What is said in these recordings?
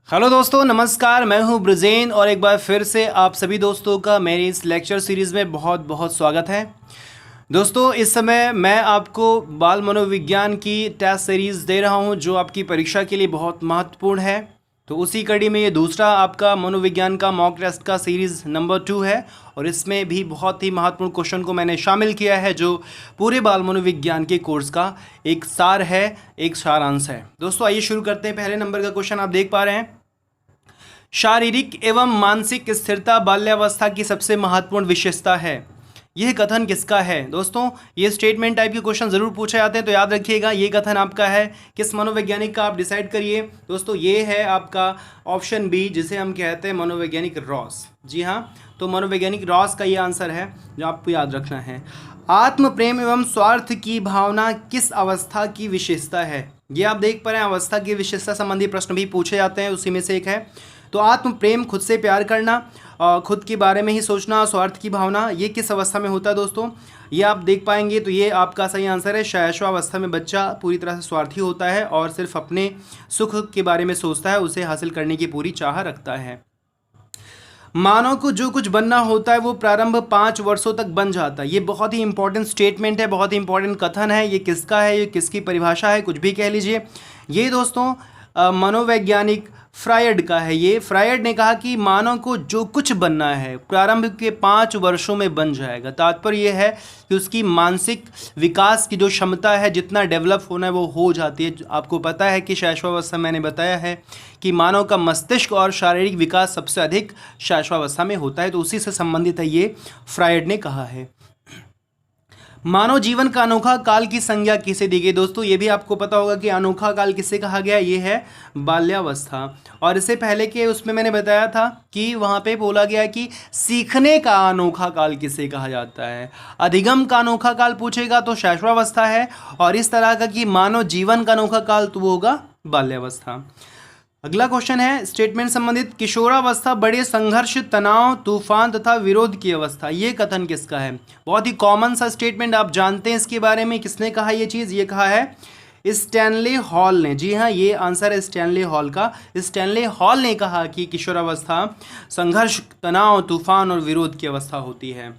Hello दोस्तों, नमस्कार। मैं हूं ब्रजेन और एक बार फिर से आप सभी दोस्तों का मेरी इस लेक्चर सीरीज़ में बहुत बहुत स्वागत है। दोस्तों, इस समय मैं आपको बाल मनोविज्ञान की टेस्ट सीरीज़ दे रहा हूं जो आपकी परीक्षा के लिए बहुत महत्वपूर्ण है। तो उसी कड़ी में ये दूसरा आपका मनोविज्ञान का मॉक टेस्ट का सीरीज़ नंबर 2 है और इसमें भी बहुत ही महत्वपूर्ण क्वेश्चन को मैंने शामिल किया है जो पूरे बाल मनोविज्ञान के कोर्स का एक सार है, एक सारांश है। दोस्तों, आइए शुरू करते हैं। पहले नंबर का क्वेश्चन आप देख पा रहे हैं। शारीरिक एवं मानसिक स्थिरता बाल्यावस्था की सबसे महत्वपूर्ण विशेषता है। यह कथन किसका है? दोस्तों, ये स्टेटमेंट टाइप के क्वेश्चन जरूर पूछे जाते हैं, तो याद रखिएगा ये कथन आपका है। किस मनोवैज्ञानिक का आप डिसाइड करिए। दोस्तों, ये है आपका ऑप्शन बी, जिसे हम कहते हैं मनोवैज्ञानिक रॉस। जी हाँ, तो मनोवैज्ञानिक रॉस का ये आंसर है जो आपको याद रखना है। आत्म प्रेम एवं स्वार्थ की भावना किस अवस्था की विशेषता है? ये आप देख पा रहे हैं, अवस्था की विशेषता संबंधी प्रश्न भी पूछे जाते हैं, उसी में से एक है। तो आत्म प्रेम, खुद से प्यार करना, खुद के बारे में ही सोचना, स्वार्थ की भावना, ये किस अवस्था में होता है दोस्तों? ये आप देख पाएंगे, तो ये आपका सही आंसर है। शैशवावस्था में बच्चा पूरी तरह से स्वार्थी होता है और सिर्फ अपने सुख के बारे में सोचता है, उसे हासिल करने की पूरी चाह रखता है। मानव को जो कुछ बनना होता है वो प्रारंभ 5 वर्षों तक बन जाता है। ये बहुत ही इंपॉर्टेंट स्टेटमेंट है, बहुत ही इंपॉर्टेंट कथन है। ये किसका है, ये किसकी परिभाषा है, कुछ भी कह लीजिए। ये दोस्तों मनोवैज्ञानिक फ्रायड का है। ये फ्रायड ने कहा कि मानव को जो कुछ बनना है प्रारंभ के 5 वर्षों में बन जाएगा। तात्पर्य यह है कि उसकी मानसिक विकास की जो क्षमता है, जितना डेवलप होना है वो हो जाती है। आपको पता है कि शैशवावस्था, मैंने बताया है कि मानव का मस्तिष्क और शारीरिक विकास सबसे अधिक शैशवावस्था में होता है, तो उसी से संबंधित है, ये फ्रायड ने कहा है। मानव जीवन का अनोखा काल की संज्ञा किसे दी गई? दोस्तों, ये भी आपको पता होगा कि अनोखा काल किसे कहा गया। ये है बाल्यावस्था। और इससे पहले के उसमें मैंने बताया था कि वहाँ पे बोला गया कि सीखने का अनोखा काल किसे कहा जाता है। अधिगम का अनोखा काल पूछेगा तो शैशवावस्था है, और इस तरह का कि मानव जीवन का अनोखा काल तो वो होगा बाल्यावस्था। अगला क्वेश्चन है स्टेटमेंट संबंधित। किशोरावस्था बड़े संघर्ष, तनाव, तूफान तथा विरोध की अवस्था। ये कथन किसका है? बहुत ही कॉमन सा स्टेटमेंट, आप जानते हैं इसके बारे में। किसने कहा ये चीज़? ये कहा है स्टैनले हॉल ने। जी हाँ, ये आंसर है स्टैनले हॉल का। स्टैनले हॉल ने कहा कि किशोरावस्था संघर्ष, तनाव, तूफान और विरोध की अवस्था होती है।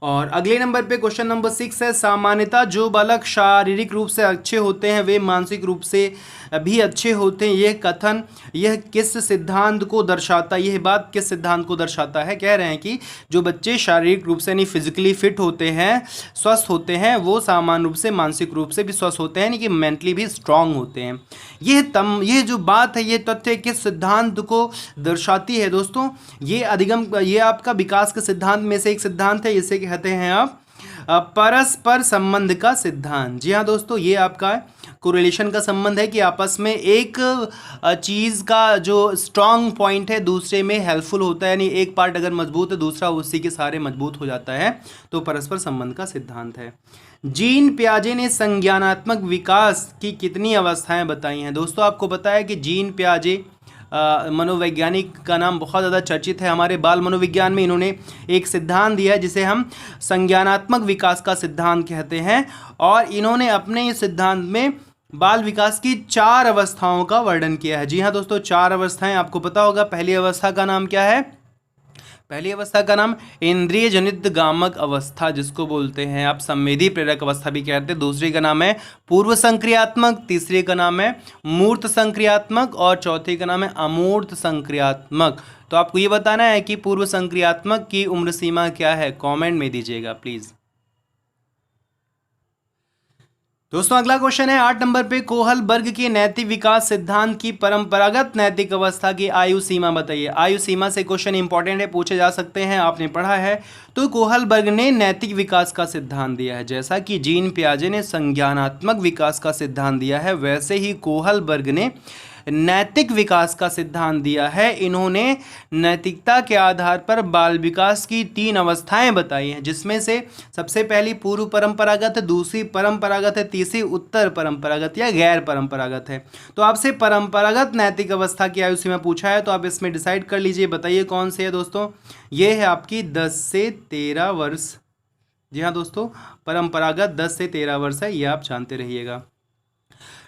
और अगले नंबर पे क्वेश्चन नंबर 6 है। सामान्यतः जो बालक शारीरिक रूप से अच्छे होते हैं वे मानसिक रूप से भी अच्छे होते हैं। यह कथन, यह किस सिद्धांत को दर्शाता है? यह बात किस सिद्धांत को दर्शाता है? कह रहे हैं कि जो बच्चे शारीरिक रूप से यानी फिजिकली फिट होते हैं, स्वस्थ होते हैं, वो सामान्य रूप से मानसिक रूप से भी स्वस्थ होते हैं, यानी कि मेंटली भी स्ट्रांग होते हैं। यह जो बात है, ये तथ्य किस सिद्धांत को दर्शाती है दोस्तों? ये अधिगम, ये आपका विकास के सिद्धांत में से एक सिद्धांत है। इसे कहते हैं आप परस्पर संबंध का सिद्धांत। जी हाँ दोस्तों, ये आपका कोरिलेशन का संबंध है कि आपस में एक चीज़ का जो स्ट्रांग पॉइंट है दूसरे में हेल्पफुल होता है, यानी एक पार्ट अगर मजबूत है दूसरा उसी के सहारे मजबूत हो जाता है, तो परस्पर संबंध का सिद्धांत है। जीन पियाजे ने संज्ञानात्मक विकास की कितनी अवस्थाएं बताई हैं? दोस्तों, आपको पता है कि जीन पियाजे मनोवैज्ञानिक का नाम बहुत ज़्यादा चर्चित है हमारे बाल मनोविज्ञान में। इन्होंने एक सिद्धांत दिया है जिसे हम संज्ञानात्मक विकास का सिद्धांत कहते हैं, और इन्होंने अपने इस सिद्धांत में बाल विकास की 4 अवस्थाओं का वर्णन किया है। जी हाँ दोस्तों, 4 अवस्थाएं आपको पता होगा। पहली अवस्था का नाम क्या है? पहली अवस्था का नाम इंद्रिय जनित गामक अवस्था, जिसको बोलते हैं आप संवेदी प्रेरक अवस्था भी कहते हैं। दूसरी का नाम है पूर्व संक्रियात्मक, तीसरे का नाम है मूर्त संक्रियात्मक, और चौथे का नाम है अमूर्त संक्रियात्मक। तो आपको ये बताना है कि पूर्व संक्रियात्मक की उम्र सीमा क्या है, कमेंट में दीजिएगा प्लीज। दोस्तों, अगला क्वेश्चन है 8 नंबर पे। कोहल वर्ग के नैतिक विकास सिद्धांत की परंपरागत नैतिक अवस्था की आयु सीमा बताइए। आयु सीमा से क्वेश्चन इंपॉर्टेंट है, पूछे जा सकते हैं, आपने पढ़ा है। तो कोहल वर्ग ने नैतिक विकास का सिद्धांत दिया है। जैसा कि जीन पियाजे ने संज्ञानात्मक विकास का सिद्धांत दिया है, वैसे ही कोहल वर्ग ने नैतिक विकास का सिद्धांत दिया है। इन्होंने नैतिकता के आधार पर बाल विकास की 3 अवस्थाएं बताई हैं, जिसमें से सबसे पहली पूर्व परंपरागत है, दूसरी परंपरागत है, तीसरी उत्तर परंपरागत या गैर परंपरागत है। तो आपसे परंपरागत नैतिक अवस्था की आयु सीमा पूछा है, तो आप इसमें डिसाइड कर लीजिए, बताइए कौन सी है दोस्तों? ये है आपकी 10 से 13 वर्ष। जी हाँ दोस्तों, परंपरागत 10 से 13 वर्ष है, ये आप जानते रहिएगा।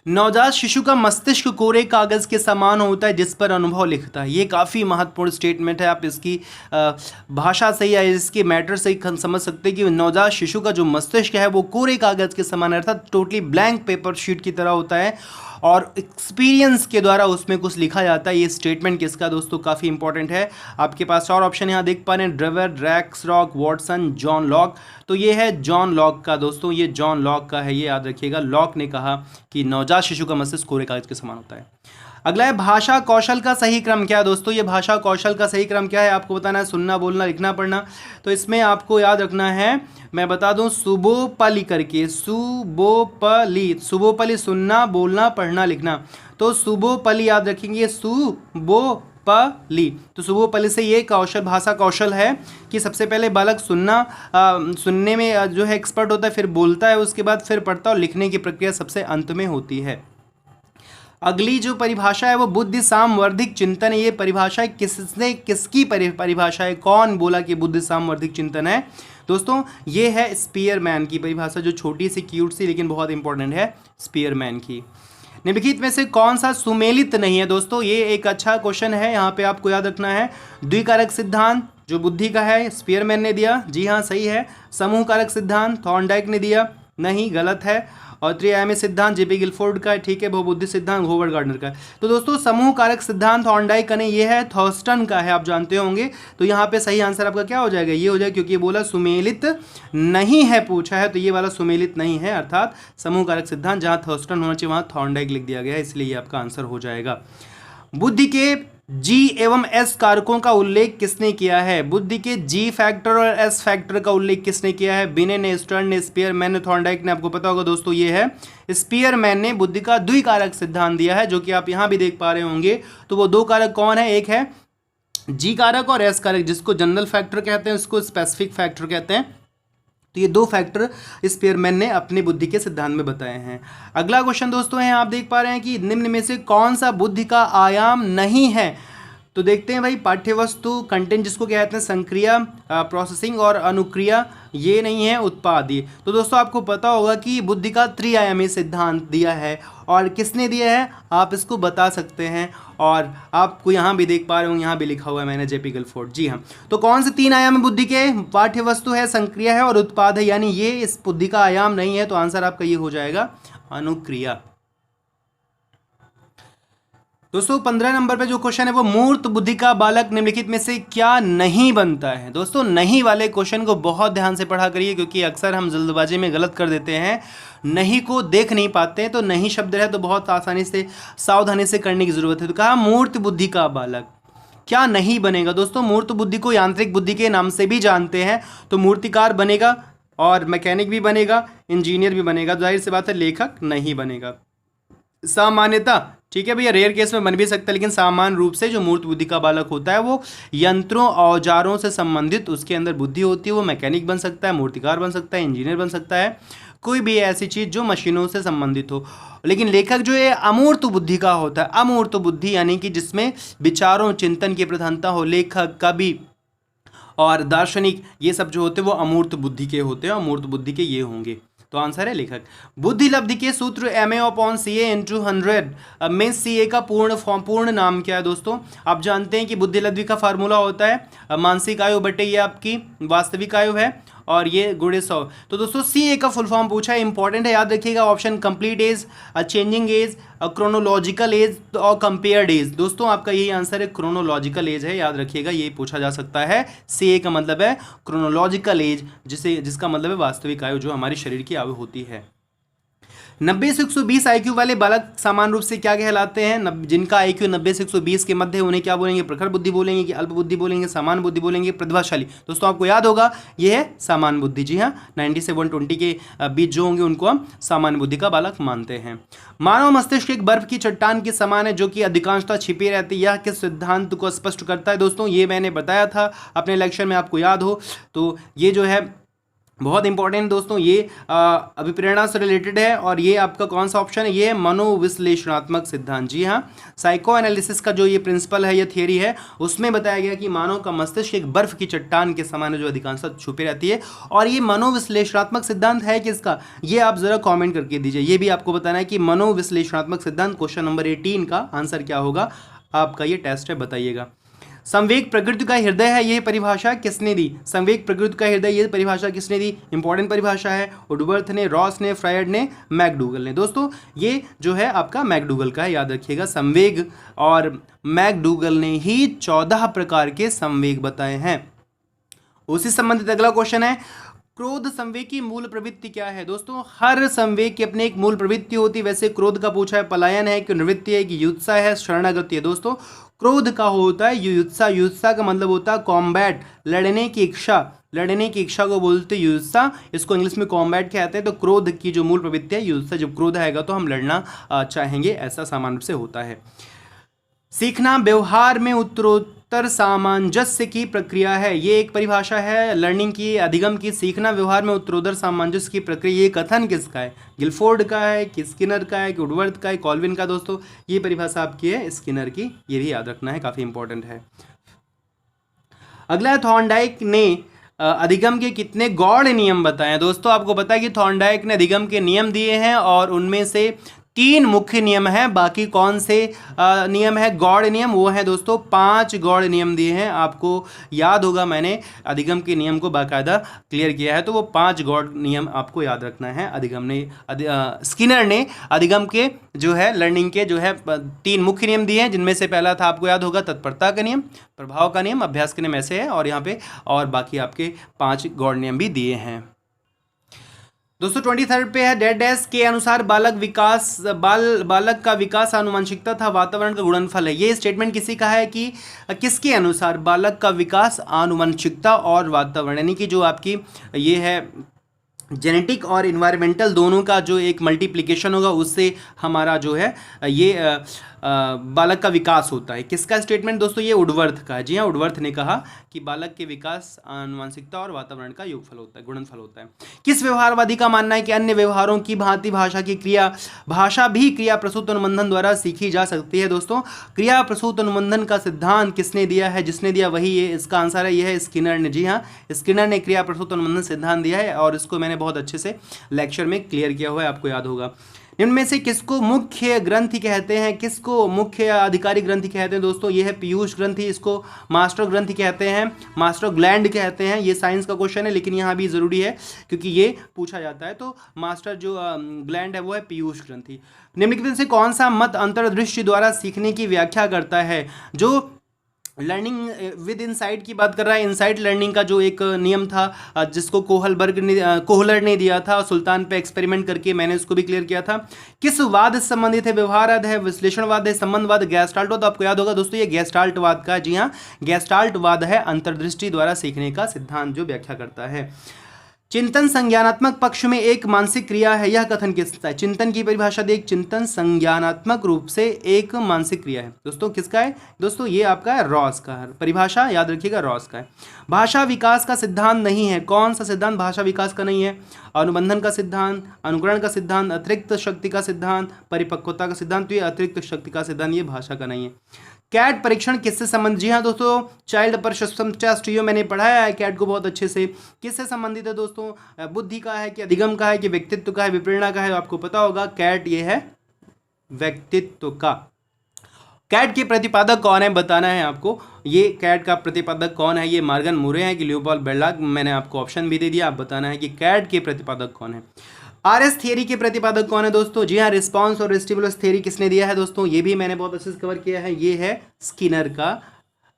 नवजात शिशु का मस्तिष्क कोरे कागज के समान होता है जिस पर अनुभव लिखता है। ये काफ़ी महत्वपूर्ण स्टेटमेंट है। आप इसकी भाषा से या इसके मैटर से ही समझ सकते हैं कि नवजात शिशु का जो मस्तिष्क है वो कोरे कागज के समान अर्थात टोटली ब्लैंक पेपर शीट की तरह होता है और एक्सपीरियंस के द्वारा उसमें कुछ लिखा जाता है। ये स्टेटमेंट किसका दोस्तों, काफ़ी इंपॉर्टेंट है। आपके पास और ऑप्शन यहाँ देख पा रहे हैं, Drever, Drax, Rock, Watson, John Locke. तो ये है जॉन लॉक का दोस्तों, ये जॉन लॉक का है, ये याद रखिएगा। लॉक ने कहा कि नवजात शिशु का मस्तिष्क कोरे कागज के समान होता है। अगला है भाषा कौशल का सही क्रम क्या है दोस्तों। ये भाषा कौशल का सही क्रम क्या है आपको बताना है, सुनना, बोलना, लिखना, पढ़ना। तो इसमें आपको याद रखना है, मैं बता दूं, सुबोपली करके, सुबोपली सुनना, बोलना, पढ़ना, लिखना। तो सुबोपली याद रखेंगे, सुबोपली। तो सुबोपली से ये कौशल, भाषा कौशल है कि सबसे पहले बालक सुनने में जो है एक्सपर्ट होता है, फिर बोलता है, उसके बाद फिर पढ़ता है और लिखने की प्रक्रिया सबसे अंत में होती है। अगली जो परिभाषा है वो बुद्धि सामवर्धिक चिंतन है। ये परिभाषा किसकी परिभाषा है, कौन बोला कि बुद्धि सामवर्धिक चिंतन है दोस्तों? ये है स्पीयरमैन की परिभाषा, जो छोटी सी क्यूट सी लेकिन बहुत इंपॉर्टेंट है, स्पीयरमैन की। निम्नलिखित में से कौन सा सुमेलित नहीं है दोस्तों? ये एक अच्छा क्वेश्चन है, यहाँ पे आपको याद रखना है। द्विकारक सिद्धांत जो बुद्धि का है, स्पीयरमैन ने दिया, जी हाँ सही है। समूह कारक सिद्धांत थॉर्नडाइक ने दिया, नहीं, गलत है। और त्रिआयामी सिद्धांत जेपी गिलफोर्ड का है, ठीक है। बहुबुद्धि सिद्धांत होवर्ड गार्डनर का है। तो दोस्तों समूह कारक सिद्धांत थॉर्नडाइक का नहीं, ये है थॉर्स्टन का है, आप जानते होंगे। तो यहाँ पे सही आंसर आपका क्या हो जाएगा, ये हो जाएगा, क्योंकि ये बोला सुमेलित नहीं है पूछा है, तो ये वाला सुमेलित नहीं है, अर्थात समूह कारक सिद्धांत जहाँ थॉर्स्टन होना चाहिए वहाँ थॉर्नडाइक लिख दिया गया है, इसलिए ये आपका आंसर हो जाएगा। बुद्धि के जी एवं एस कारकों का उल्लेख किसने किया है? बुद्धि के जी फैक्टर और एस फैक्टर का उल्लेख किसने किया है? बिने ने, स्टर्न ने, स्पीयरमैन ने, थॉर्नडाइक ने। आपको पता होगा दोस्तों, ये है स्पीयरमैन ने बुद्धि का द्विकारक सिद्धांत दिया है, जो कि आप यहाँ भी देख पा रहे होंगे। तो वो दो कारक कौन है, एक है जी कारक और एस कारक, जिसको जनरल फैक्टर कहते हैं, उसको स्पेसिफिक फैक्टर कहते हैं। तो ये दो फैक्टर स्पीयरमैन ने अपनी बुद्धि के सिद्धांत में बताए हैं। अगला क्वेश्चन दोस्तों है, आप देख पा रहे हैं कि निम्न में से कौन सा बुद्धि का आयाम नहीं है? तो देखते हैं भाई, पाठ्यवस्तु, कंटेंट जिसको कहते हैं, संक्रिया, प्रोसेसिंग और अनुक्रिया, ये नहीं है, उत्पाद। ये तो दोस्तों आपको पता होगा कि बुद्धि का त्रिआयामी सिद्धांत दिया है, और किसने दिया है आप इसको बता सकते हैं, और आपको यहाँ भी देख पा रहे हो, यहाँ भी लिखा हुआ है मैंने, जेपी गिलफोर्ड, जी हाँ। तो कौन से तीन आयामी बुद्धि के? पाठ्यवस्तु है, संक्रिया है और उत्पाद है, यानी ये इस बुद्धि का आयाम नहीं है। तो आंसर आपका ये हो जाएगा अनुक्रिया। दोस्तों 15 नंबर पे जो क्वेश्चन है वो मूर्त बुद्धि का बालक निम्नलिखित में से क्या नहीं बनता है? दोस्तों नहीं वाले क्वेश्चन को बहुत ध्यान से पढ़ा करिए, क्योंकि अक्सर हम जल्दबाजी में गलत कर देते हैं, नहीं को देख नहीं पाते हैं। तो नहीं शब्द है तो बहुत आसानी से, सावधानी से करने की जरूरत है। तो कहा मूर्त बुद्धि का बालक क्या नहीं बनेगा? दोस्तों मूर्त बुद्धि को यांत्रिक बुद्धि के नाम से भी जानते हैं। तो मूर्तिकार बनेगा और मैकेनिक भी बनेगा, इंजीनियर भी बनेगा, जाहिर सी बात है लेखक नहीं बनेगा। सामान्यता ठीक है भैया, रेयर केस में बन भी सकता है, लेकिन सामान्य रूप से जो मूर्त बुद्धि का बालक होता है वो यंत्रों औजारों से संबंधित उसके अंदर बुद्धि होती है। वो मैकेनिक बन सकता है, मूर्तिकार बन सकता है, इंजीनियर बन सकता है, कोई भी ऐसी चीज़ जो मशीनों से संबंधित हो। लेकिन लेखक जो है अमूर्त बुद्धि का होता है। अमूर्त बुद्धि यानी कि जिसमें विचारों, चिंतन की प्रधानता हो। लेखक, कवि और दार्शनिक ये सब जो होते हैं वो अमूर्त बुद्धि के होते हैं, अमूर्त बुद्धि के ये होंगे। तो आंसर है लेखक। बुद्धि लब्धि के सूत्र MA/CA × 100 में CA का पूर्ण नाम क्या है दोस्तों? आप जानते हैं कि बुद्धि लब्धि का फार्मूला होता है मानसिक आयु बटे ये आपकी वास्तविक आयु है, और ये गुणे 100। तो दोस्तों CA का फुल फॉर्म पूछा है, इंपॉर्टेंट है, याद रखिएगा। Option complete age, changing age, chronological age और कंपेयर्ड एज। दोस्तों आपका यही आंसर है, क्रोनोलॉजिकल एज है, याद रखिएगा, ये पूछा जा सकता है। CA का मतलब है क्रोनोलॉजिकल एज, जिसका मतलब है वास्तविक आयु, जो हमारे शरीर की आयु होती है। 90 से 120 IQ वाले बालक सामान्य रूप से क्या कहलाते हैं? जिनका IQ 90 से 120 के मध्य, उन्हें क्या बोलेंगे? प्रखर बुद्धि बोलेंगे कि अल्प बुद्धि बोलेंगे, सामान्य बुद्धि बोलेंगे, प्रतिभाशाली। दोस्तों आपको याद होगा ये है सामान्य बुद्धि, जी हाँ। 90 से 120 के बीच जो होंगे उनको हम सामान्य बुद्धि का बालक मानते हैं। मानव मस्तिष्क एक बर्फ की चट्टान के समान है जो कि अधिकांशतः छिपी रहती है। यह किस सिद्धांत को स्पष्ट करता है? दोस्तों ये मैंने बताया था अपने लेक्चर में, आपको याद हो तो ये जो है बहुत इंपॉर्टेंट दोस्तों, ये अभिप्रेरणा से रिलेटेड है। और ये आपका कौन सा ऑप्शन है, ये मनोविश्लेषणात्मक सिद्धांत। जी हाँ, साइको एनालिसिस का जो ये प्रिंसिपल है, ये थियरी है, उसमें बताया गया कि मानव का मस्तिष्क एक बर्फ की चट्टान के समान है जो अधिकांशतः छुपी रहती है। और ये मनोविश्लेषणात्मक सिद्धांत है किसका, ये आप जरा कॉमेंट करके दीजिए। ये भी आपको बताना है कि मनोविश्लेषणात्मक सिद्धांत, क्वेश्चन नंबर 18 का आंसर क्या होगा, आपका ये टेस्ट है, बताइएगा। संवेग प्रकृति का हृदय है, ये परिभाषा किसने दी, संवेग प्रकृति का हृदय, ये परिभाषा किसने दी, इंपॉर्टेंट परिभाषा है। वुडवर्थ ने, रॉस ने, फ्रायड ने, मैकडूगल ने। दोस्तों ये जो है आपका मैकडूगल का है, याद रखिएगा। संवेग और मैकडूगल ने ही 14 प्रकार के संवेग बताए हैं। उसी संबंधित अगला क्वेश्चन है, क्रोध संवेग की मूल प्रवृत्ति क्या है। दोस्तों हर संवेग की अपनी एक मूल प्रवृत्ति होती है। वैसे क्रोध का पूछा है, पलायन है कि निवृत्ति है कि युत्सा है, शरणागति है। दोस्तों क्रोध का होता है युत्सा, युत्सा का मतलब होता है कॉम्बैट, लड़ने की इच्छा, लड़ने की इच्छा को बोलते हैं युत्सा, इसको इंग्लिश में कॉम्बैट कहते हैं। तो क्रोध की जो मूल प्रवृत्ति है युत्सा, जब क्रोध आएगा तो हम लड़ना चाहेंगे, ऐसा सामान्य रूप से होता है। सीखना व्यवहार में उत्तरोत्तर सामंजस्य की प्रक्रिया है, ये एक परिभाषा है लर्निंग की, अधिगम की। सीखना व्यवहार में उत्तरोत्तर सामंजस्य की प्रक्रिया, ये कथन किसका है, गिलफोर्ड का है कि स्किनर का है कि वुडवर्थ का है, कॉल्विन का। दोस्तों ये परिभाषा आपकी है स्किनर की, ये भी याद रखना है, काफ़ी इंपॉर्टेंट है। अगला है, थॉर्नडाइक ने अधिगम के कितने गौड़ नियम बताएं। दोस्तों आपको पता है कि थॉर्नडाइक ने अधिगम के नियम दिए हैं और उनमें से 3 मुख्य नियम हैं। बाकी कौन से नियम है, गौड़ नियम, वो है दोस्तों 5 गौड़ नियम दिए हैं। आपको याद होगा मैंने अधिगम के नियम को बाकायदा क्लियर किया है, तो वो 5 गौड़ नियम आपको याद रखना है। अधिगम ने स्किनर ने अधिगम के जो है लर्निंग के जो है 3 मुख्य नियम दिए हैं, जिनमें से पहला था आपको याद होगा तत्परता का नियम, प्रभाव का नियम, अभ्यास के नियम ऐसे है, और यहाँ पे और बाकी आपके 5 गौड़ नियम भी दिए हैं। दोस्तों 23 पे है, डेड डैश के अनुसार बालक का विकास आनुवंशिकता था वातावरण का गुणनफल है। ये स्टेटमेंट किसी का है कि किसके अनुसार बालक का विकास आनुवंशिकता और वातावरण, यानी कि जो आपकी ये है जेनेटिक और इन्वायरमेंटल दोनों का जो एक मल्टीप्लिकेशन होगा, उससे हमारा जो है ये बालक का विकास होता है। किसका स्टेटमेंट दोस्तों, ये वुडवर्थ का है। जी हाँ, वुडवर्थ ने कहा कि बालक के विकास आनुवंशिकता और वातावरण का योगफल होता है, गुणनफल होता है। किस व्यवहारवादी का मानना है कि अन्य व्यवहारों की भांति भाषा भी क्रिया प्रसूत अनुबंधन द्वारा सीखी जा सकती है। दोस्तों क्रिया प्रसूत अनुबंधन का सिद्धांत किसने दिया है, जिसने दिया वही ये इसका आंसर है, यह है स्किनर ने। जी हाँ, स्किनर ने क्रिया प्रसूत अनुबंधन सिद्धांत दिया है और इसको मैंने बहुत अच्छे से लेक्चर में क्लियर किया हुआ है, आपको याद होगा। निम्न में से किसको मुख्य ग्रंथि कहते हैं, किसको मुख्य अधिकारी ग्रंथि कहते हैं। दोस्तों ये है पीयूष ग्रंथि, इसको मास्टर ग्रंथि कहते हैं, मास्टर ग्लैंड कहते हैं। ये साइंस का क्वेश्चन है लेकिन यहाँ भी ज़रूरी है क्योंकि ये पूछा जाता है। तो मास्टर जो ग्लैंड है वो है पीयूष ग्रंथि। निम्नलिखित में से कौन सा मत अंतर्दृष्टि द्वारा सीखने की व्याख्या करता है। जो लर्निंग विद इनसाइट की बात कर रहा है, इनसाइट लर्निंग का जो एक नियम था जिसको कोहलर ने दिया था सुल्तान पे एक्सपेरिमेंट करके, मैंने उसको भी क्लियर किया था। किस वाद से संबंधित है, व्यवहारवाद है, विश्लेषणवाद है, संबंधवाद, गेस्टाल्टवाद। तो आपको याद होगा दोस्तों ये गेस्टाल्टवाद का, जी हाँ गेस्टाल्टवाद है अंतर्दृष्टि द्वारा सीखने का सिद्धांत जो व्याख्या करता है। चिंतन संज्ञानात्मक पक्ष में एक मानसिक क्रिया है, यह कथन किसका है। चिंतन की परिभाषा देख, चिंतन संज्ञानात्मक रूप से एक मानसिक क्रिया है। दोस्तों किसका है, दोस्तों ये आपका है रॉस का है, परिभाषा याद रखिएगा रॉस का है। भाषा विकास का सिद्धांत नहीं है, कौन सा सिद्धांत भाषा विकास का नहीं है। अनुबंधन का सिद्धांत, अनुकरण का सिद्धांत, अतिरिक्त शक्ति का सिद्धांत, परिपक्वता का सिद्धांत। तो ये अतिरिक्त शक्ति का सिद्धांत, ये भाषा का नहीं है। कैट परीक्षण किससे संबंधित, जी हाँ दोस्तों चाइल्ड परसेप्शन टेस्ट, ये मैंने पढ़ाया है कैट को बहुत अच्छे से। किससे संबंधित है दोस्तों, बुद्धि का है कि अधिगम का है कि व्यक्तित्व का है, विप्रेरणा का है। आपको पता होगा कैट ये है व्यक्तित्व का। कैट के प्रतिपादक कौन है बताना है आपको। ये कैट का प्रतिपादक कौन है, ये मार्गन मुरे हैं कि लियोपोल्ड बेरलाग। मैंने आपको ऑप्शन भी दे दिया, आप बताना है कि कैट के प्रतिपादक कौन है। आरएस थियरी के प्रतिपादक कौन है दोस्तों, जी हाँ रिस्पांस और स्टिमुलस थियरी किसने दिया है दोस्तों, ये भी मैंने बहुत अच्छे से कवर किया है, ये है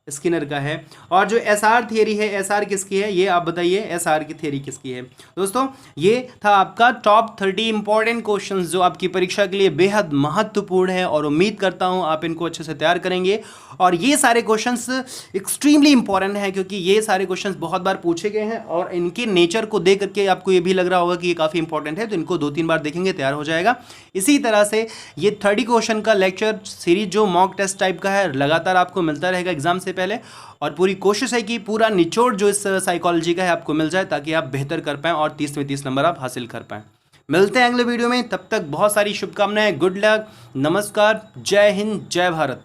स्किनर का है। और जो एसआर थियरी है, एसआर किसकी है, ये आप बताइए एसआर की थियरी किसकी है। दोस्तों ये था आपका टॉप 30 इंपॉर्टेंट क्वेश्चंस जो आपकी परीक्षा के लिए बेहद महत्वपूर्ण है और उम्मीद करता हूं आप इनको अच्छे से तैयार करेंगे। और ये सारे क्वेश्चंस एक्सट्रीमली इंपॉर्टेंट है क्योंकि ये सारे क्वेश्चंस बहुत बार पूछे गए हैं और इनके नेचर को देख करके आपको ये भी लग रहा होगा कि ये काफ़ी इंपॉर्टेंट है, तो इनको 2-3 बार देखेंगे तैयार हो जाएगा। इसी तरह से ये 30 क्वेश्चन का लेक्चर सीरीज जो मॉक टेस्ट टाइप का है लगातार आपको मिलता रहेगा एग्जाम से पहले, और पूरी कोशिश है कि पूरा निचोड़ जो इस साइकोलॉजी का है आपको मिल जाए, ताकि आप बेहतर कर पाएँ और 30 में 30 नंबर आप हासिल कर पाएँ। मिलते हैं अगले वीडियो में, तब तक बहुत सारी शुभकामनाएं, गुड लक, नमस्कार, जय हिंद, जय भारत।